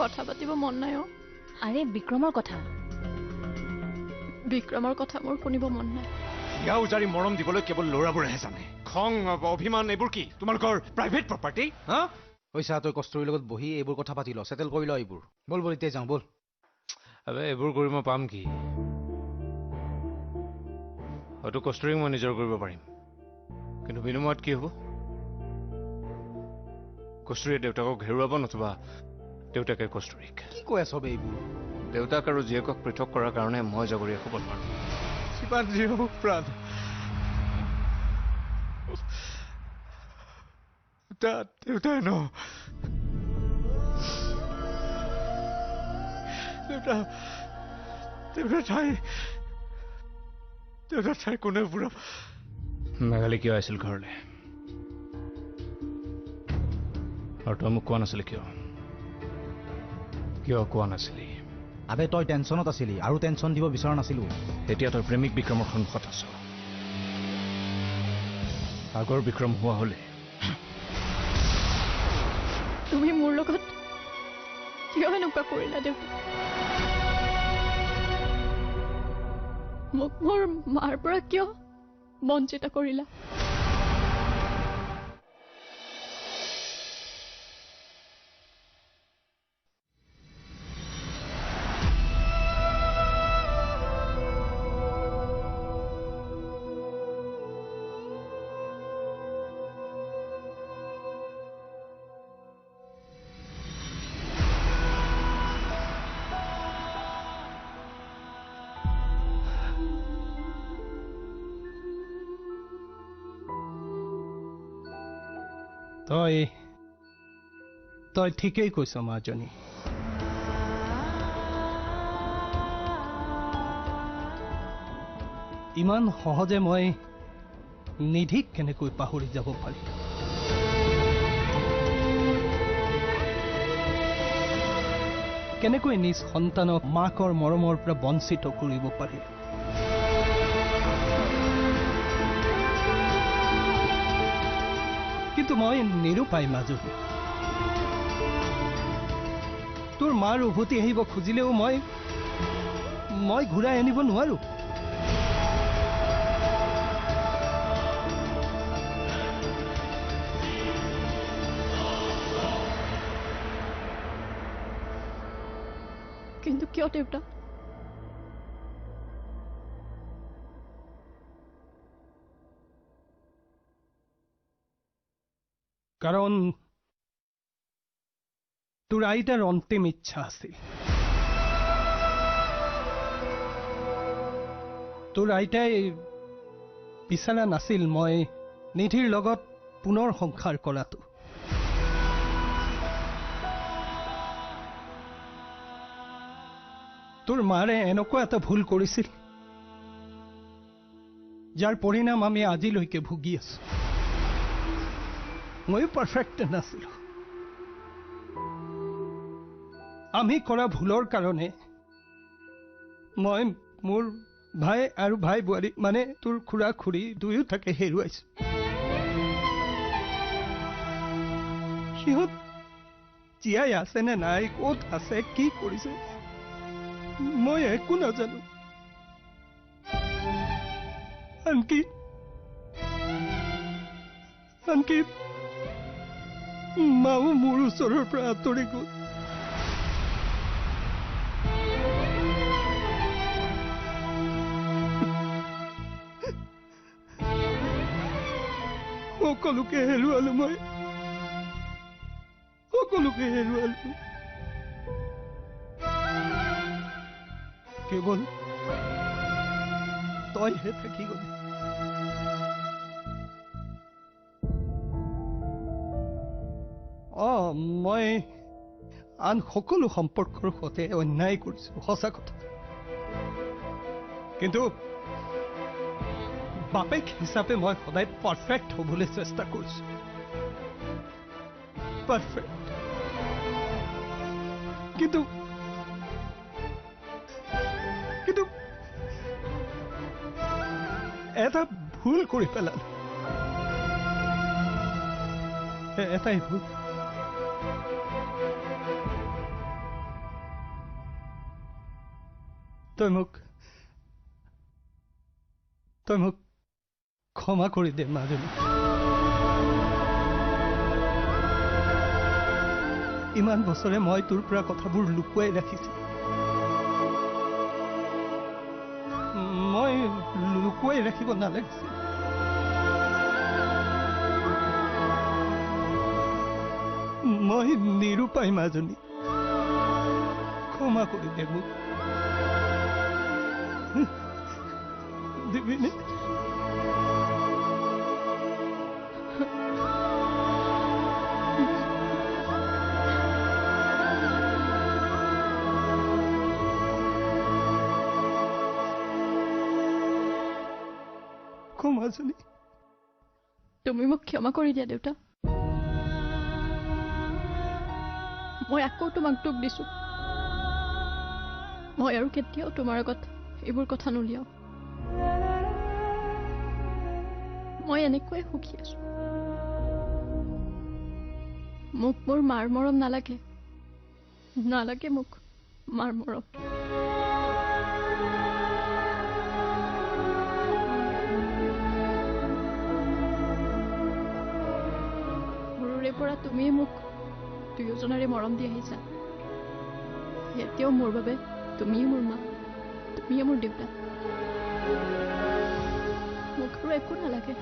কথা পাতিব মন নাই অ আৰে বিক্ৰমৰ কথা বিক্ৰমৰ কথা মোৰ শুনিব মন নাই ইয়া উজাৰি মৰম দিবলৈ কেৱল ল'ৰাবোৰেহে জানে খং অভিমান এইবোৰ কি তোমালোকৰ প্ৰাইভেট প্ৰপাৰ্টি হা পইচা তই কষ্টৰীৰ লগত বহি এইবোৰ কথা পাতি ল সেটেল কৰি ল এইবোৰ বল বল এতিয়া যাওঁ বল আবে এইবোৰ কৰি মই পাম কি হয়তো কষ্টৰীক মই নিজৰ কৰিব পাৰিম কিন্তু বিনিময়ত কি হ'ব কষ্টৰীয়ে দেউতাকক হেৰুৱাব নতুবা দেউতাকে কষ্টৰীক কি কৈ আছ বে এইবোৰ দেউতাক আৰু জীয়েকক পৃথক কৰাৰ কাৰণে মই জগৰীয়া হ'ব নোৱাৰো যিমান যি হওক প্ৰাণ দেউতাই ন দেউতাৰ ঠাই কোনে পুৰা মেঘালী কিয় আহিছিল ঘৰলৈ আৰু তই মোক কোৱা নাছিলি কিয় কোৱা নাছিলি আবে তই টেনশ্যনত আছিলি আৰু টেনশ্যন দিব বিচৰা নাছিলো এতিয়া তই প্ৰেমিক বিক্ৰমৰ সন্মুখত আছ আগৰ বিক্ৰম হোৱা হলে তুমি মোৰ লগত কিয় এনেকুৱা কৰিলা দেউতা মোক মোৰ মাৰ পৰা কিয় বঞ্চিত কৰিলা তই ঠিকেই কৈছ মাজনী ইমান সহজে মই নিধিক কেনেকৈ পাহৰি যাব পাৰি কেনেকৈ নিজ সন্তানক মাকৰ মৰমৰ পৰা বঞ্চিত কৰিব পাৰি কিন্তু মই নিৰুপায় মাজনী তোৰ মাৰ উভতি আহিব খুজিলেও মই ঘূৰাই আনিব নোৱাৰো কিন্তু কিয় দেউতা কাৰণ তোৰ আইতাৰ অন্তিম ইচ্ছা আছিল তোৰ আইতাই বিচৰা নাছিল মই নিধিৰ লগত পুনৰ সংসাৰ কৰাটো তোৰ মাৰে এনেকুৱা এটা ভুল কৰিছিল যাৰ পৰিণাম আমি আজিলৈকে ভুগি আছো মই পাৰফেক্ট নাছিলো আমি কৰা ভুলৰ কাৰণে মই মোৰ ভাই আৰু ভাই বুৱাৰী মানে তোৰ খুৰা খুৰী দুয়োটাকে হেৰুৱাইছো সিহঁত জীয়াই আছে নে নাই ক'ত আছে কি কৰিছে মই একো নাজানো আনকি মাও মোৰ ওচৰৰ পৰা আঁতৰি গ'ল সকলোকে হেৰুৱালো মই সকলোকে হেৰুৱালো কেৱল তইহে থাকি গলি মই আন সকলো সম্পৰ্কৰ সৈতে অন্যায় কৰিছো সঁচা কথা কিন্তু বাপেক হিচাপে মই সদায় পাৰফেক্ট হ'বলৈ চেষ্টা কৰিছো পাৰফেক্ট কিন্তু এটা ভুল কৰি পেলালো এটাই ভুল তই মোক ক্ষমা কৰি দে মাজনী। ইমান বছৰে মই তোৰ পৰা কথাবোৰ লুকুৱাই ৰাখিছোঁ। মই লুকুৱাই ৰাখিব নালাগিছিল। মই নিৰূপায় মাজনী, ক্ষমা কৰি দে মোক। দিবিনে? মাজনী, তুমি মোক ক্ষমা কৰি দিয়া দেউতা। মই আকৌ তোমাক দুখ দিছো। মই আৰু কেতিয়াও তোমাৰ আগত এইবোৰ কথা নুলিয়াও। মই এনেকৈয়ে সুখী আছো। মোক মোৰ মাৰ মৰম নালাগে, নালাগে মোক মাৰ মৰম। পৰা তুমিয়ে মোক দুয়োজনৰে মৰম দি আহিছা। এতিয়াও মোৰ বাবে তুমিয়ে মোৰ মা, তুমিয়ে মোৰ দেউতা। মোক আৰু একো নালাগে।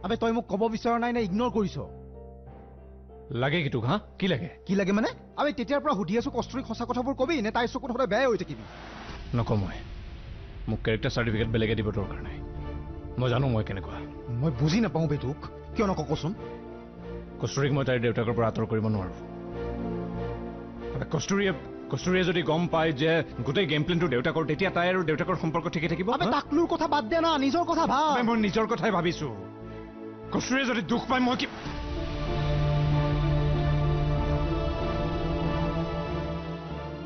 আবে তই মোক ক'ব বিচৰা নাই নে ইগনোৰ কৰিছ? লাগে কি তোক? হা কি লাগে? কি লাগে মানে? আবে তেতিয়াৰ পৰা সুধি আছো কষ্টুৰীক সঁচা কথাবোৰ কবি নে তাইৰ চকুত সদায় বেয়াই হৈ থাকিবি? নকওঁ মই। মোক কেৰেক্টাৰ চাৰ্টিফিকেট বেলেগে দিব দৰকাৰ নাই। মই জানো মই কেনেকুৱা। মই বুজি নাপাওঁ বে তোক। কিয় নকওঁ কচোন? কষ্টুৰীক মই তাইৰ দেউতাকৰ পৰা আঁতৰ কৰিব নোৱাৰো। কষ্টুৰীয়ে যদি গম পায় যে গোটেই গেম প্লেনটো দেউতাকৰ, তেতিয়া তাই আৰু দেউতাকৰ সম্পৰ্ক ঠিকে থাকিব। আবে টাকলুৰ কথা বাদ দে না, নিজৰ কথা ভাব। মই নিজৰ কথাই ভাবিছো। কষ্টুৰীয়ে যদি দুখ পায় মই কি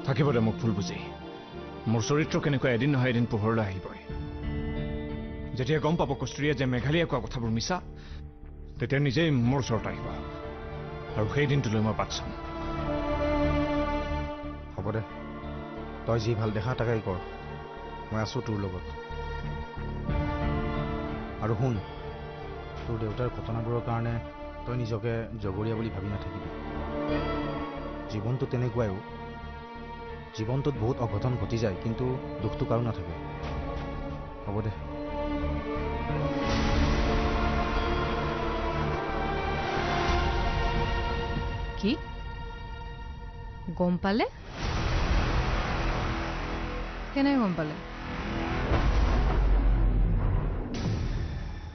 থাকিব দে মোক ভুল বুজি। মোৰ চৰিত্ৰ কেনেকুৱা এদিন নহয় এদিন পোহৰলৈ আহিবই। যেতিয়া গম পাব কষ্টুৰীয়ে যে মেঘালীয়ে কোৱা কথাবোৰ মিছা, তেতিয়া নিজেই মোৰ ওচৰত আহিব আৰু সেই দিনটোলৈ মই বাট চাম। হ'ব দে, তই যি ভাল দেখা তাকেই কৰ। মই আছো তোৰ লগত। আৰু শুন, তোৰ দেউতাৰ ঘটনাবোৰৰ কাৰণে তই নিজকে জগৰীয়া বুলি ভাবি নাথাকিবি। জীৱনটো তেনেকুৱাইও। জীৱনটোত বহুত অঘটন ঘটি যায়, কিন্তু দুখটো কাৰো নাথাকে। হ'ব দে। কি গম পালে? কেনেকৈ গম পালে?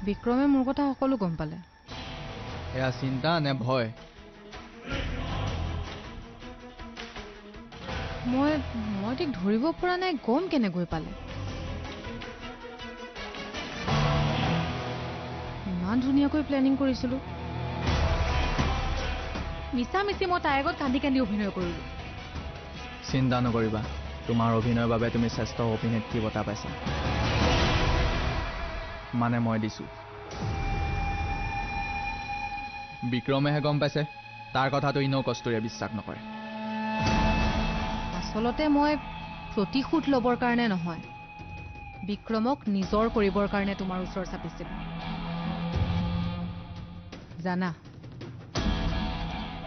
বিক্ৰমে মোৰ কথা সকলো গম পালে। এয়া চিন্তা নে ভয়? মই ঠিক ধৰিব পৰা নাই গম কেনেকৈ পালে। ইমান ধুনীয়াকৈ প্লেনিং কৰিছিলো, মিছামিছি মই তাইৰ আগত কান্দি কান্দি অভিনয় কৰিলো। চিন্তা নকৰিবা, তোমাৰ অভিনয়ৰ বাবে তুমি শ্ৰেষ্ঠ অভিনেত্ৰী বঁটা পাইছা। মানে মই দিছো। বিক্ৰমেহে গম পাইছে, তাৰ কথাটো ইনেও কষ্টুৰীয়ে বিশ্বাস নকৰে। আচলতে মই প্ৰতিশোধ ল'বৰ কাৰণে নহয়, বিক্ৰমক নিজৰ কৰিবৰ কাৰণে তোমাৰ ওচৰ চাপিছিলো। জানা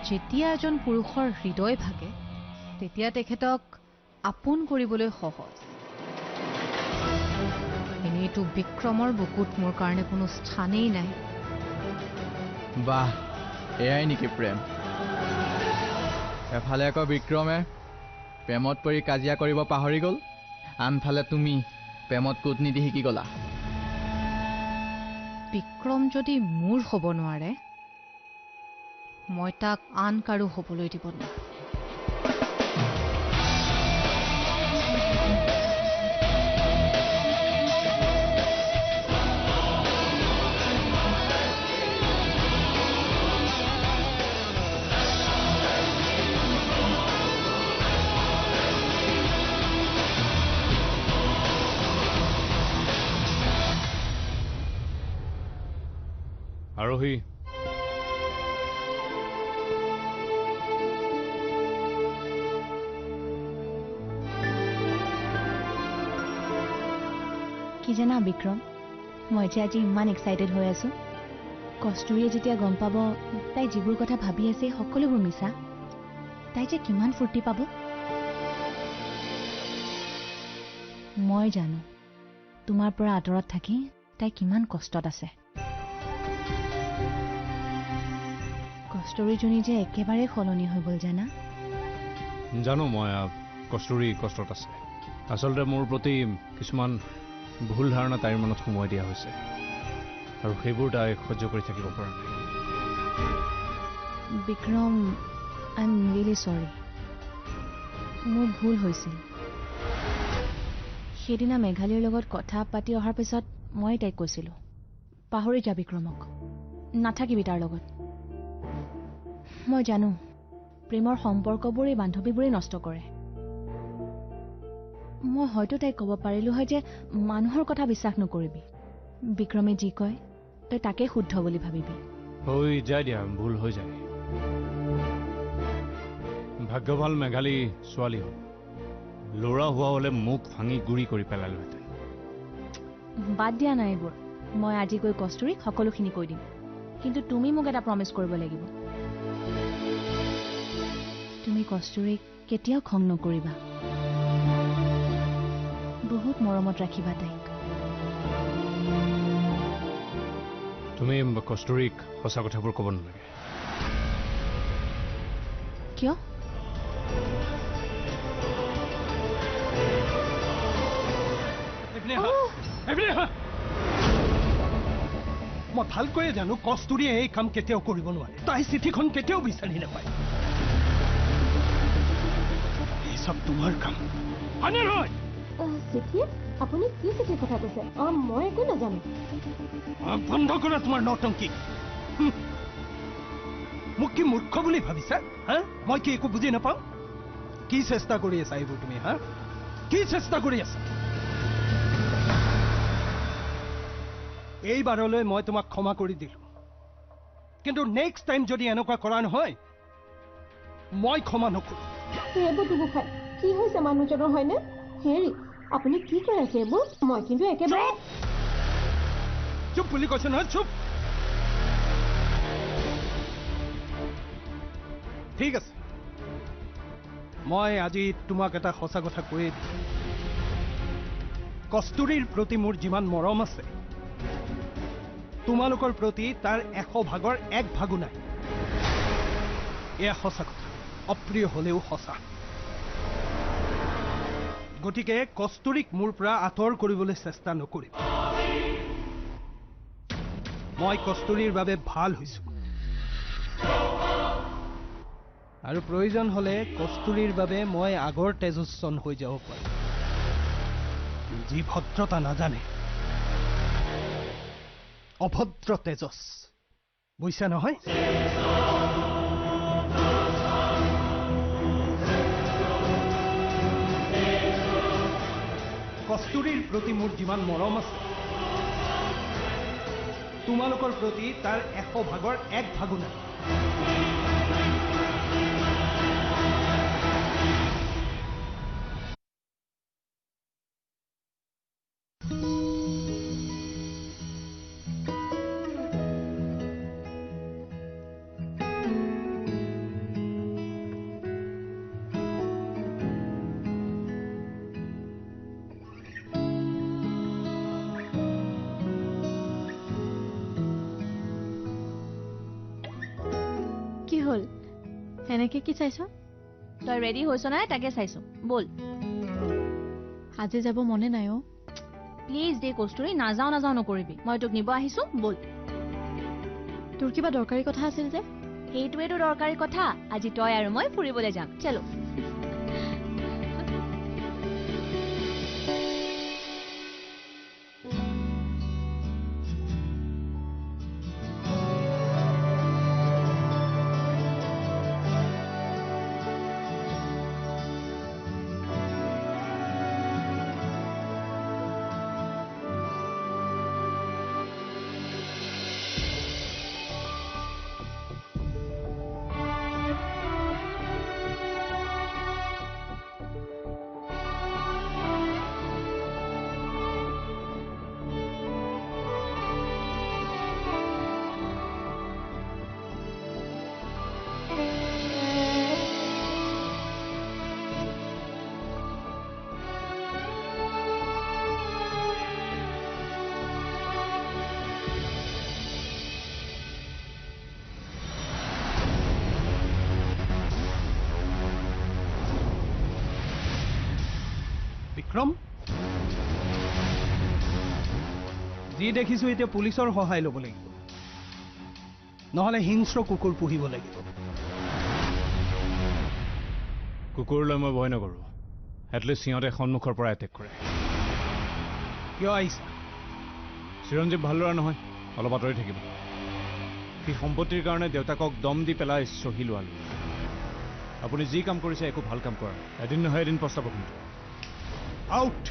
যেতিয়া এজন পুৰুষৰ হৃদয় ভাগে তেতিয়া তেখেতক আপোন কৰিবলৈ সহজ এনেইতো বিক্ৰমৰ বুকুত মোৰ কাৰণে কোনো স্থানেই নাই বাহ এয়াই নেকি প্ৰেম এফালে আকৌ বিক্ৰমে প্ৰেমত পৰি কাজিয়া কৰিব পাহৰি গ'ল আনফালে তুমি প্ৰেমত কূটনীতি শিকি গ'লা বিক্ৰম যদি মোৰ হ'ব নোৱাৰে মই তাক আন কাৰো হ'বলৈ দিব নোৱাৰো আৰোহী কি জানা বিক্ৰম মই যে আজি ইমান এক্সাইটেড হৈ আছো কস্তুৰীয়ে যেতিয়া গম পাব তাই যিবোৰ কথা ভাবি আছে সকলোবোৰ মিছা তাই যে কিমান ফূৰ্তি পাব মই জানো তোমাৰ পৰা আঁতৰত থাকি তাই কিমান কষ্টত আছে কস্তুৰীজনী যে একেবাৰে সলনি হৈ গ'ল জানা জানো মই কস্তুৰী কষ্টত আছে আচলতে মোৰ প্ৰতি কিছুমান ভুল ধাৰণা তাইৰ মনত সোমোৱাই দিয়া হৈছে আৰু সেইবোৰ তাই সহ্য কৰি থাকিব পৰা নাই বিক্ৰম আই এম ৰিয়েলি চৰি মোৰ ভুল হৈছিল সেইদিনা মেঘালীৰ লগত কথা পাতি অহাৰ পিছত মই তাইক কৈছিলোঁ পাহৰি যা বিক্ৰমক নাথাকিবি তাৰ লগত মই জানো প্ৰেমৰ সম্পৰ্কবোৰ এই বান্ধৱীবোৰেই নষ্ট কৰে মই হয়তো তাইক ক'ব পাৰিলোঁ হয় যে মানুহৰ কথা বিশ্বাস নকৰিবি বিক্ৰমে যি কয় তই তাকে শুদ্ধ বুলি ভাবিবি হৈ যায় দিয়া ভুল হৈ যায় ভাগ্যভাল মেঘালী ছোৱালী হ'ল ল'ৰা হোৱা হ'লে মুখ ভাঙি গুৰি কৰি পেলালোহেঁতেন বাদ দিয়া নাই এইবোৰ মই আজি গৈ কস্তুৰীক সকলোখিনি কৈ দিম কিন্তু তুমি মোক এটা প্ৰমিছ কৰিব লাগিব তুমি কস্তুৰীক কেতিয়াও খং নকৰিবা বহুত মৰমত ৰাখিবা তাইক তুমি কস্তুৰীক সঁচা কথাবোৰ ক'ব নালাগে কিয় মই ভালকৈয়ে জানো কস্তুৰীয়ে এই কাম কেতিয়াও কৰিব নোৱাৰে তাই চিঠিখন কেতিয়াও বিচাৰি নাপায় এই চব তোমাৰ কাম হয়নে নহয় চিঠি আপুনি কি চিঠিৰ কথা কৈছে মই একো নাজানো বন্ধ কৰা তোমাৰ নটংকি মোক কি মূৰ্খ বুলি ভাবিছা হা মই কি একো বুজি নাপাওঁ কি চেষ্টা কৰি আছা এইবোৰ তুমি হা কি চেষ্টা কৰি আছা এইবাৰলৈ মই তোমাক ক্ষমা কৰি দিলো কিন্তু নেক্সট টাইম যদি এনেকুৱা কৰা নহয় মই ক্ষমা নকৰো এইবোৰ দুগুখাই কি হৈছে মানুহজনৰ হয়নে হেৰি আপুনি কি কৈ আছে এইবোৰ মই কিন্তু একেবাৰে চুপ বুলি কৈছে নহয় চুপ ঠিক আছে মই আজি তোমাক এটা সঁচা কথা কৈয়ে দিম কস্তুৰীৰ প্ৰতি মোৰ যিমান মৰম আছে তোমালোকৰ প্ৰতি তাৰ 100 ভাগৰ 1 ভাগো নাই এয়া সঁচা কথা অপ্ৰিয় হলেও সঁচা গতিকে কস্তুৰীক মোৰ পৰা আঁতৰ কৰিবলৈ চেষ্টা নকৰিম মই কস্তুৰীৰ বাবে ভাল হৈছো আৰু প্ৰয়োজন হলে কস্তুৰীৰ বাবে মই আগৰ তেজস্বন হৈ যাব পাৰো যি ভদ্ৰতা নাজানে অভদ্ৰ তেজস বুজিছা নহয় কস্তুৰীৰ প্ৰতি মোৰ যিমান মৰম আছে তোমালোকৰ প্ৰতি তাৰ 100 ভাগৰ 1 ভাগো নাই এনেকে কি চাইছ? তই ৰেডি হৈছ নাই তাকে চাইছো বল আজি যাব মনে নাই অ প্লিজ দে কস্তুৰী নাযাও নকৰিবি মই তোক নিব আহিছো বল তোৰ কিবা দৰকাৰী কথা আছিল যে সেইটোৱেতো দৰকাৰী কথা আজি তই আৰু মই ফুৰিবলৈ যাম চলো বিক্ৰম যি দেখিছো এতিয়া পুলিচৰ সহায় ল'ব লাগিব নহলে হিংস্ৰ কুকুৰ পুহিব লাগিব কুকুৰলৈ মই ভয় নকৰো এটলিষ্ট সিহঁতে সন্মুখৰ পৰা এটেক কৰে কিয় আহিছা চিৰঞ্জীৱ ভাল ল'ৰা নহয় অলপ আঁতৰি থাকিব সি সম্পত্তিৰ কাৰণে দেউতাকক দম দি পেলাই চহি লোৱা আপুনি যি কাম কৰিছে একো ভাল কাম কৰা এদিন নহয় এদিন পস্তাব কিন্তু আউট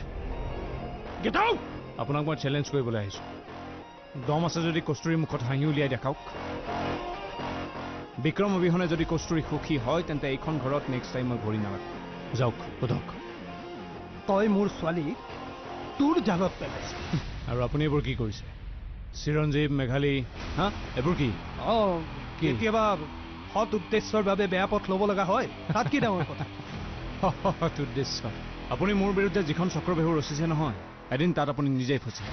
গেট আউট আপোনাক মই চেলেঞ্জ কৰিবলৈ আহিছোঁ দম আছে যদি কস্তুৰীৰ মুখত হাঁহি উলিয়াই দেখাওক বিক্ৰম অবিহনে যদি কস্তুৰী সুখী হয় তেন্তে এইখন ঘৰত নেক্সট টাইম মই ভৰি নালাগো যাওক সোধক তই মোৰ ছোৱালী তোৰ জালত পেলাইছ আৰু আপুনি এইবোৰ কি কৰিছে চিৰঞ্জীৱ মেঘালী হা এইবোৰ কি কেতিয়াবা সৎ উদ্দেশ্যৰ বাবে বেয়া পথ ল'ব লগা হয় তাত কি ডাঙৰ কথা সৎ উদ্দেশ্য আপুনি মোৰ বিৰুদ্ধে যিখন চক্ৰবেহু ৰচিছে নহয় এদিন তাত আপুনি নিজেই ফচিব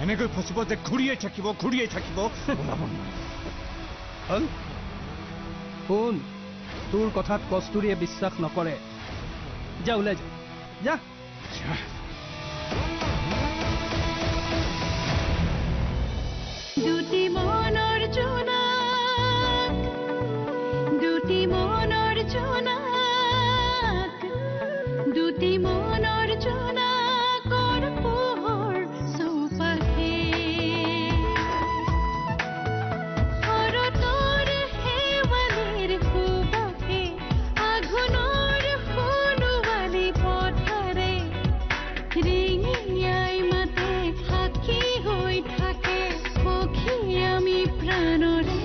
এনেকৈ ফচিব যে ঘূৰিয়াই থাকিব শুন তোৰ কথাত কস্তুৰীয়ে বিশ্বাস নকৰে যা ওলাই যা দুটি মনৰ জোনাক দুটি মনৰ জোনাকৰ পোহৰ চৌপাশে শৰতৰ শেৱালিৰ সুবাসে আঘোণৰ সোণোৱালী পথাৰে ৰিঙিয়াই মাতে সাক্ষী হৈ থাকে সখী আমি প্ৰাণৰে